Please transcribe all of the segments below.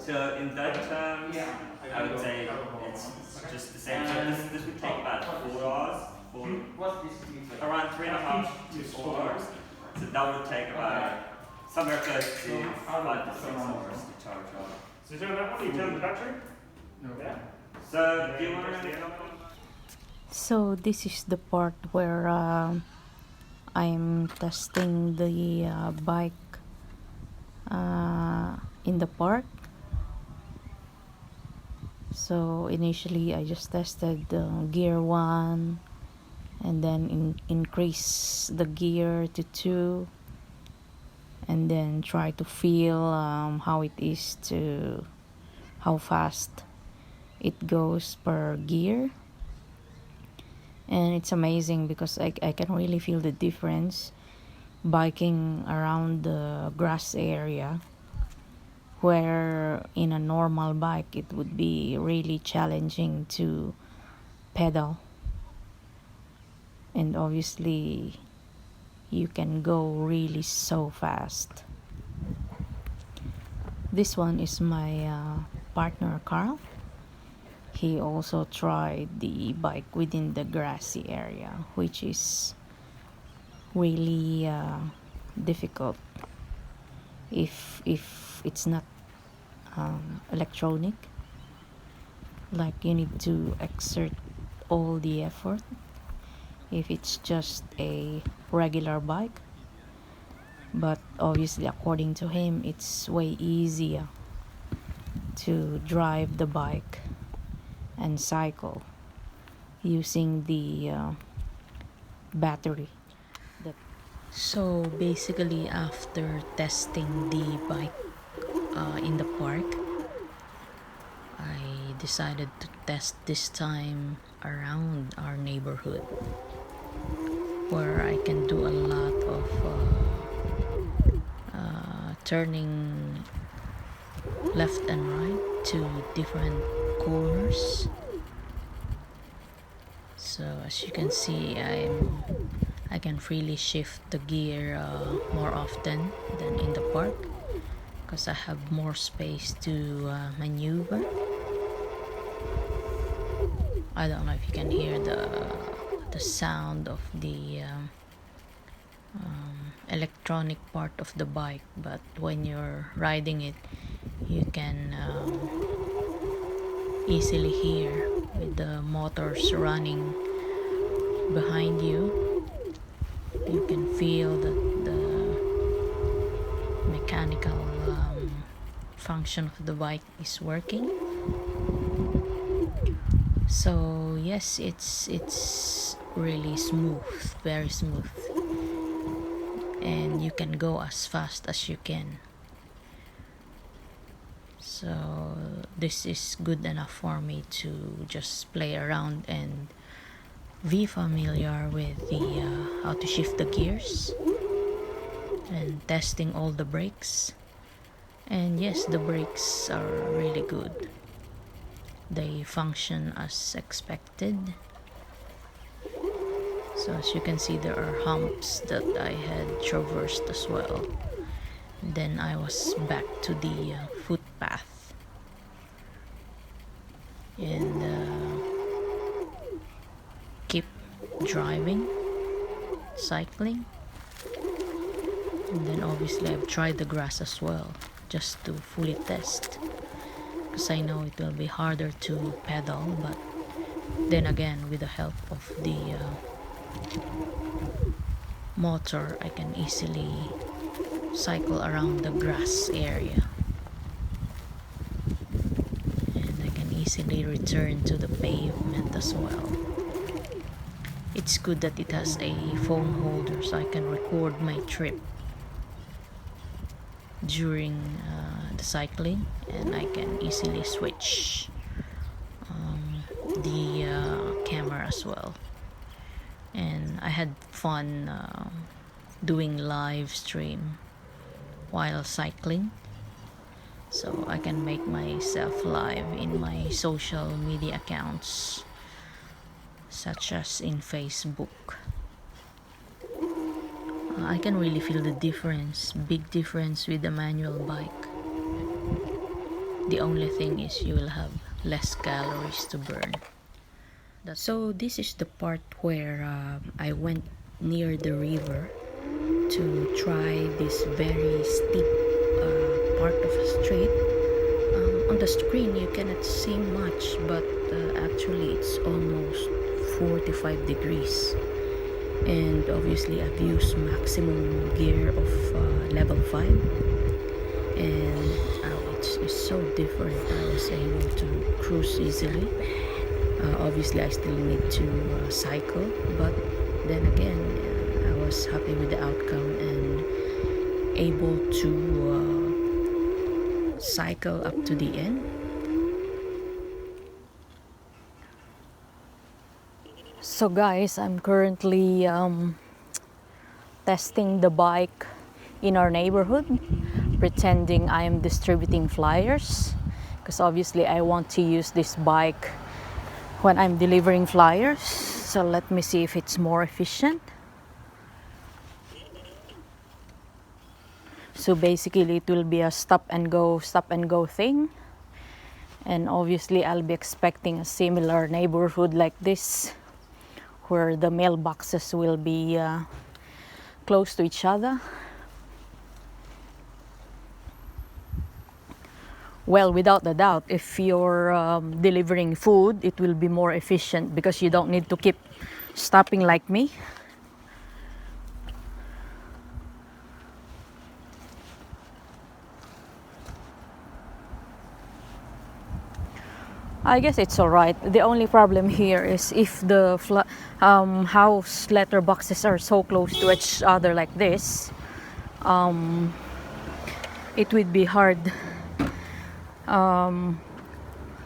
So in that terms, I would say it's just the same. So this would take about 4 hours, around 3.5 to 4 hours. So that would take about somewhere close to 5 to 6 hours to charge up. So is there that one? You turn the battery? No. Yeah. So do you want to? So this is the part where I'm testing the bike in the park. So initially I just tested gear 1 and then increase the gear to 2 and then try to feel how it is to how fast it goes per gear. And it's amazing because I can really feel the difference biking around the grass area, where in a normal bike it would be really challenging to pedal, and obviously you can go really so fast. This one is my partner Carl. He also tried the bike within the grassy area, which is really difficult if it's not electronic. Like you need to exert all the effort. If it's just a regular bike, but obviously according to him it's way easier to drive the bike and cycle using the battery. So basically after testing the bike in the park, I decided to test this time around our neighborhood, where I can do a lot of turning left and right to different corners. So as you can see, I can freely shift the gear more often than in the park because I have more space to maneuver. I don't know if you can hear the sound of the electronic part of the bike, but when you're riding it you can easily hear with the motors running behind you. You can feel that the mechanical function of the bike is working. So yes, it's really smooth, very smooth, and you can go as fast as you can. So this is good enough for me to just play around and be familiar with the how to shift the gears and testing all the brakes. And yes, the brakes are really good. They function as expected. So as you can see, there are humps that I had traversed as well. Then I was back to the footpath and keep driving, cycling. And then obviously I've tried the grass as well, just to fully test, because I know it will be harder to pedal, but then again with the help of the motor I can easily cycle around the grass area, and I can easily return to the pavement as well. It's good that it has a phone holder so I can record my trip during the cycling, and I can easily switch the camera as well. And I had fun doing live stream while cycling, so I can make myself live in my social media accounts such as in Facebook. I can really feel the difference, big difference with the manual bike. The only thing is you will have less calories to burn. So this is the part where I went near the river to try this very steep part of a street. On the screen you cannot see much, but actually it's almost 45 degrees, and obviously I've used maximum gear of level 5, and it's so different. I was able to cruise easily. Obviously I still need to cycle, but then again I was happy with the outcome and able to cycle up to the end. So guys, I'm currently testing the bike in our neighborhood, pretending I am distributing flyers, because obviously I want to use this bike when I'm delivering flyers. So let me see if it's more efficient. So basically it will be a stop and go thing, and obviously I'll be expecting a similar neighborhood like this, where the mailboxes will be close to each other. Well, without a doubt, if you're delivering food, it will be more efficient because you don't need to keep stopping like me. I guess it's alright. The only problem here is if the house letterboxes are so close to each other like this, it would be hard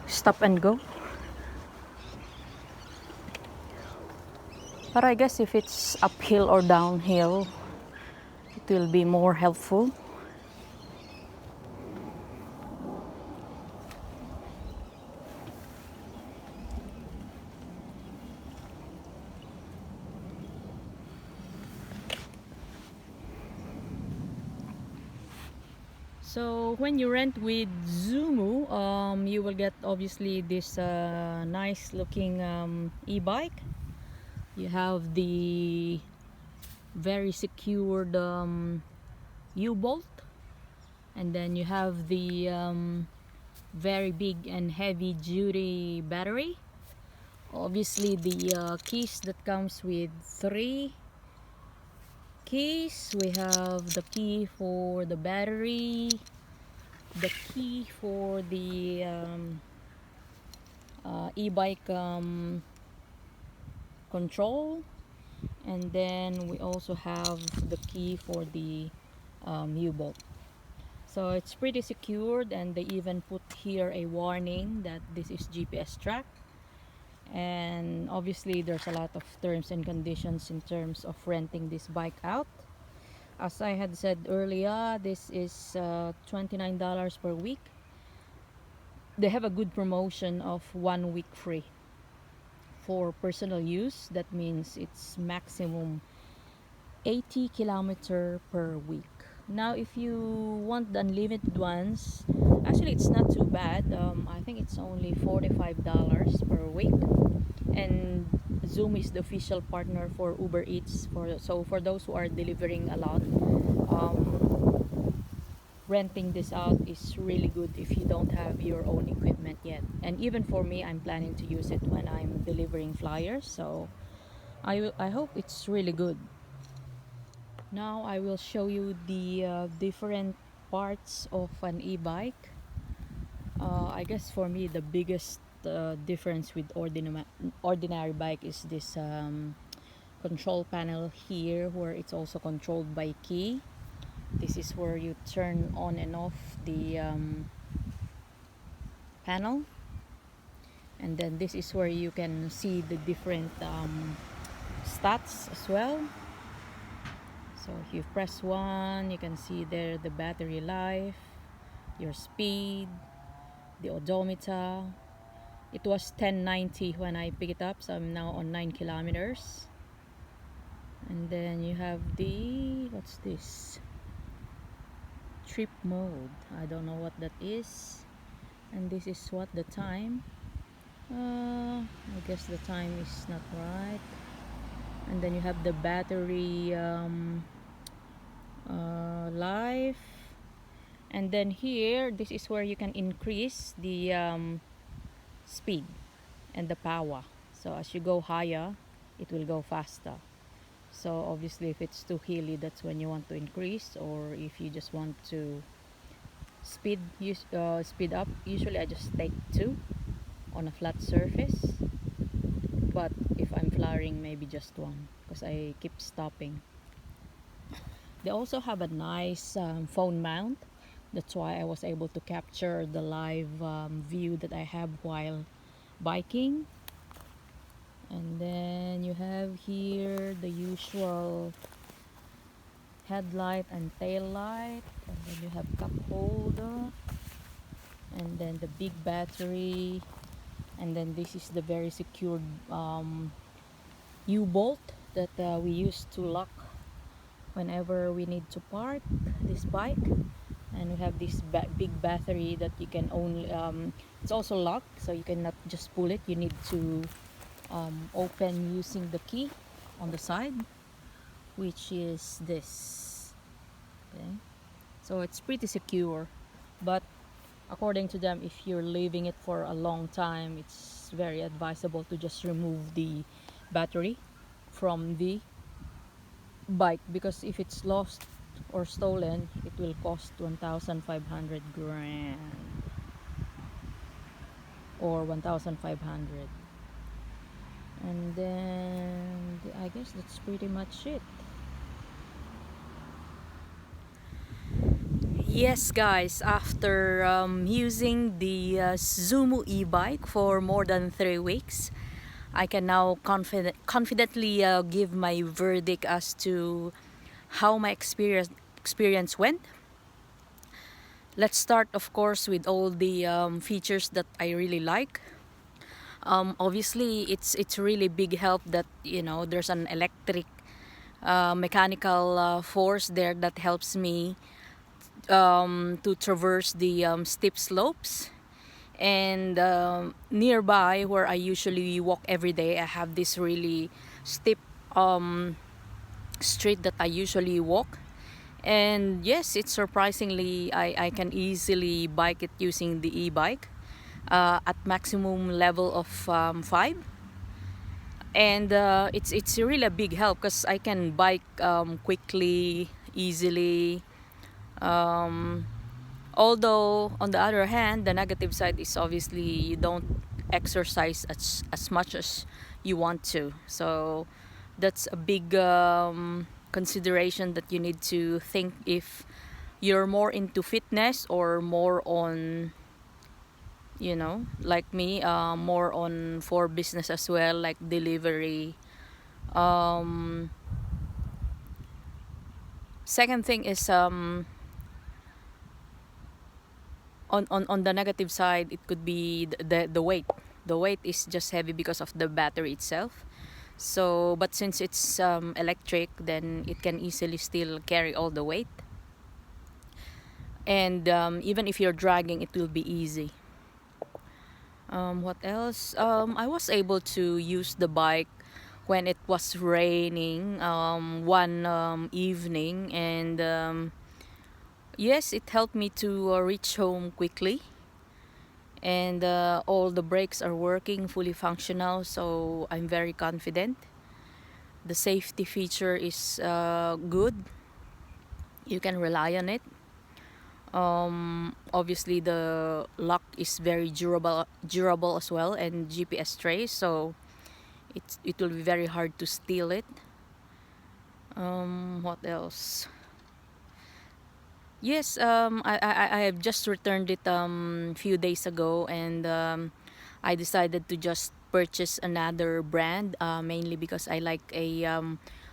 stop and go. But I guess if it's uphill or downhill, it will be more helpful. So when you rent with Zoomo, you will get obviously this nice looking e-bike. You have the very secured U-bolt, and then you have the very big and heavy duty battery. Obviously the keys that comes with 3 keys. We have the key for the battery, the key for the e-bike control, and then we also have the key for the U-bolt. So it's pretty secured, and they even put here a warning that this is GPS tracked. And obviously there's a lot of terms and conditions in terms of renting this bike out. As I had said earlier, this is $29 per week. They have a good promotion of 1 week free for personal use. That means it's maximum 80 kilometers per week. Now if you want the unlimited ones, actually it's not too bad. I think it's only $45 per week, and Zoom is the official partner for Uber Eats. So for those who are delivering a lot, renting this out is really good if you don't have your own equipment yet. And even for me, I'm planning to use it when I'm delivering flyers, so I hope it's really good. Now I will show you the different parts of an e-bike. I guess for me the biggest difference with ordinary bike is this control panel here, where it's also controlled by key. This is where you turn on and off the panel, and then this is where you can see the different stats as well. So if you press 1, you can see there the battery life, your speed, the odometer. It was 1090 when I picked it up, so I'm now on 9 kilometers. And then you have the, what's this? Trip mode. I don't know what that is. And this is what the time. I guess the time is not right. And then you have the battery life. And then here, this is where you can increase the speed and the power. So as you go higher, it will go faster. So obviously if it's too hilly, that's when you want to increase, or if you just want to speed up. Usually I just take 2 on a flat surface, but if I'm flying, maybe just 1, because I keep stopping. They also have a nice phone mount. That's why I was able to capture the live view that I have while biking. And then you have here the usual headlight and tail light, and then you have cup holder, and then the big battery, and then this is the very secured U-bolt that we use to lock whenever we need to park this bike. And we have this big battery that you can only it's also locked, so you cannot just pull it. You need to open using the key on the side, which is this. Okay, so it's pretty secure, but according to them, if you're leaving it for a long time, it's very advisable to just remove the battery from the bike, because if it's lost or stolen, it will cost 1,500 grand or 1,500. And then I guess that's pretty much it. Yes guys, after using the Zoomo e-bike for more than 3 weeks, I can now confidently give my verdict as to how my experience went. Let's start, of course, with all the features that I really like. Obviously, it's really big help that there's an electric mechanical force there that helps me to traverse the steep slopes. And nearby where I usually walk every day, I have this really steep street that I usually walk. And yes, it's surprisingly, I can easily bike it using the e-bike at maximum level of 5. And it's really a big help because I can bike quickly, easily. Although on the other hand, the negative side is obviously you don't exercise as much as you want to. So that's a big consideration that you need to think if you're more into fitness or more on, like me, more on for business as well, like delivery. Second thing is on the negative side, it could be the weight. The weight is just heavy because of the battery itself. So, but since it's electric, then it can easily still carry all the weight. And even if you're dragging, it will be easy. What else? I was able to use the bike when it was raining one evening, and yes, it helped me to reach home quickly. And all the brakes are working, fully functional, so I'm very confident. The safety feature is good. You can rely on it. Obviously the lock is very durable as well, and GPS trace, so it will be very hard to steal it. What else? Yes, I have just returned it few days ago, and I decided to just purchase another brand, mainly because I like a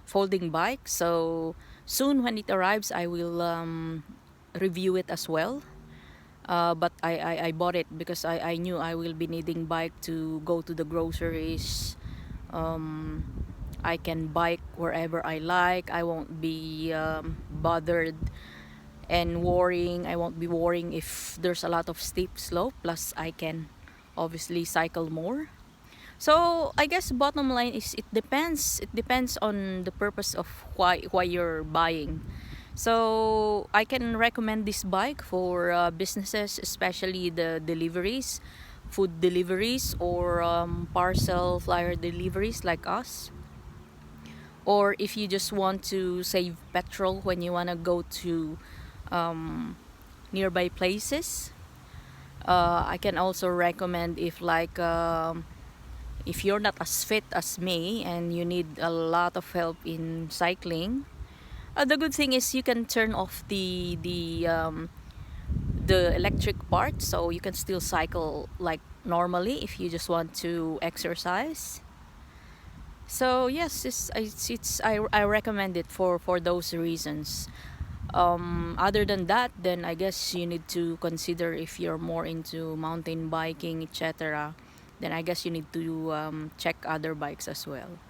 folding bike. So soon when it arrives, I will review it as well. But I bought it because I knew I will be needing bike to go to the groceries. I can bike wherever I like. I won't be bothered and I won't be worrying if there's a lot of steep slope, plus I can obviously cycle more. So I guess bottom line is it depends on the purpose of why you're buying. So I can recommend this bike for businesses, especially the deliveries, food deliveries, or parcel flyer deliveries like us. Or if you just want to save petrol when you want to go to nearby places, I can also recommend if you're not as fit as me and you need a lot of help in cycling. The good thing is you can turn off the electric part, so you can still cycle like normally if you just want to exercise. So yes, I recommend it for those reasons. Other than that, then I guess you need to consider if you're more into mountain biking, etc. Then I guess you need to check other bikes as well.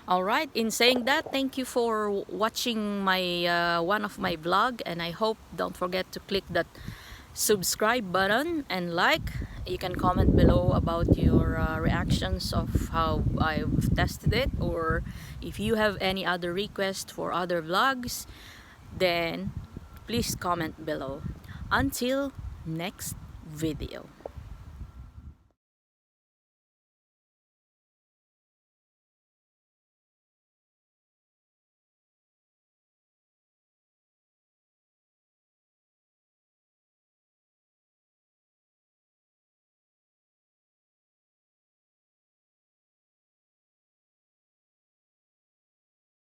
All right. In saying that, thank you for watching my one of my vlog, and I hope don't forget to click that subscribe button and like. You can comment below about your reactions of how I've tested it, or if you have any other requests for other vlogs, then please comment below. Until next video.